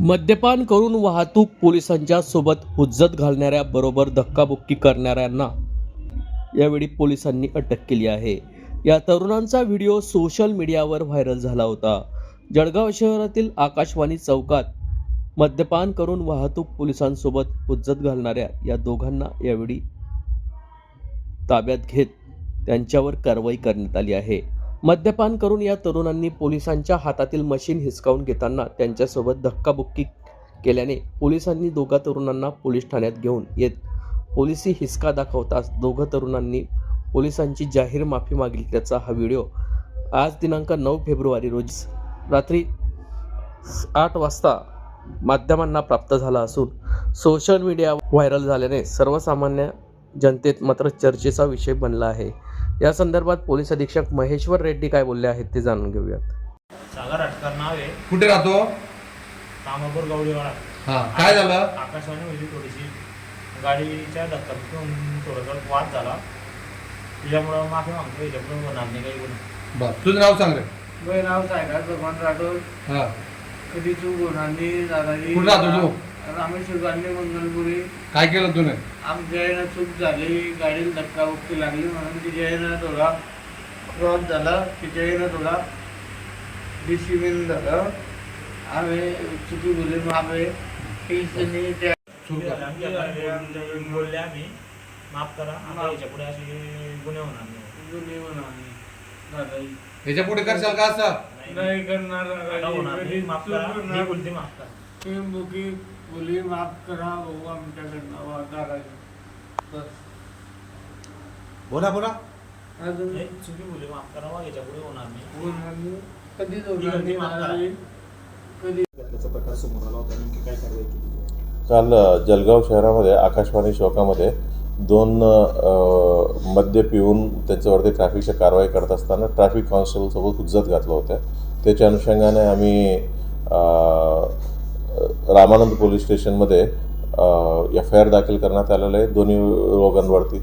मद्यपान करून वाहतूक पोलिसांच्या सोबत हुज्जत घालणाऱ्या बरोबर धक्काबुक्की करणाऱ्यांना यावेळी पोलिसांनी अटक केली आहे। या तरुणांचा व्हिडिओ सोशल मीडियावर व्हायरल झाला होता। जळगाव शहरातील आकाशवाणी चौकात मद्यपान करून वाहतूक पोलिसांसोबत हुज्जत घालणाऱ्या या दोघांना यावेळी ताब्यात घेत त्यांच्यावर कारवाई करण्यात आली आहे। मद्यपान करून या तरुणांनी पोलिसांच्या हातातील मशीन हिसकावून घेताना त्यांच्यासोबत धक्काबुक्की केल्याने पोलिसांनी दोघा तरुणांना पोलीस ठाण्यात घेऊन येत पोलिसी हिसका दाखवताच दोघा तरुणांनी पोलिसांची जाहीर माफी मागितल्याचा हा व्हिडिओ आज दिनांक 9 फेब्रुवारी रोजी रात्री 8 वाजता माध्यमांना प्राप्त झाला असून सोशल मीडिया व्हायरल झाल्याने सर्वसामान्य जनतेत मात्र चर्चेचा विषय बनला आहे। या संदर्भात पोलीस अधीक्षक महेश्वर रेड्डी काय बोलले आहेत ते जाणून घेऊयात। सागर अटकर नाव आहे। कुठे राहतो? कामापूर गवळीवाडा। हां, काय झालं? आकाशवाणी म्हणजे थोडीशी गाडीच्या धक्काबुक्कीतून थोडासा वाद झाला, त्याच्यामुळे माफी मागतो। याच्यापुढे होणार नाही काही गुन्हा। बरं, तुझं नाव सांग रे। माझं नाव सायगार भगवान राठोड। हां, कधी चूक होणार नाही दादाजी। कुठे राहतो तू? रामेश्वर गांधी मंगलपुरी। काय केलं तुने? आमच्या यानं चूक झाली, गाडीला धक्काबुक्की लागली म्हणून तिच्या यानं थोडा क्रॉस झाला, तिच्या यानं थोडा डिसिप्लिन झालं। आम्ही चुकी बोलली माफ आहे। टीचरनी त्या बोलले आम्ही माफ करा, आता याच्यापुढे असे गुन्हे होणार नाही। गुन्हे होणार नाही दादाजी। याच्या पुढे करशाल का असं? नाही करणार आता होणार नाही, माफ करा। मी बोलते माफ करा। बुकी बोली माफ करा भाऊ आमच्याकडनं दादाजी। बस बोला बोला। अजून नाही, चुकी बोलली माफ करा, मग याच्यापुढे होणार नाही। होणार नाही, कधीच होणार नाही दादाजी, कधी। काल जळगाव शहरामध्ये आकाशवाणी चौकामध्ये दोन मद्य पिऊन त्यांच्यावरती ट्रॅफिकची कारवाई करत असताना ट्रॅफिक कॉन्स्टेबलसोबत हुज्जत घातलं होतं। त्याच्या अनुषंगाने आम्ही रामानंद पोलीस स्टेशनमध्ये FIR दाखल करण्यात आलेलं आहे दोन्ही रोगांवरती।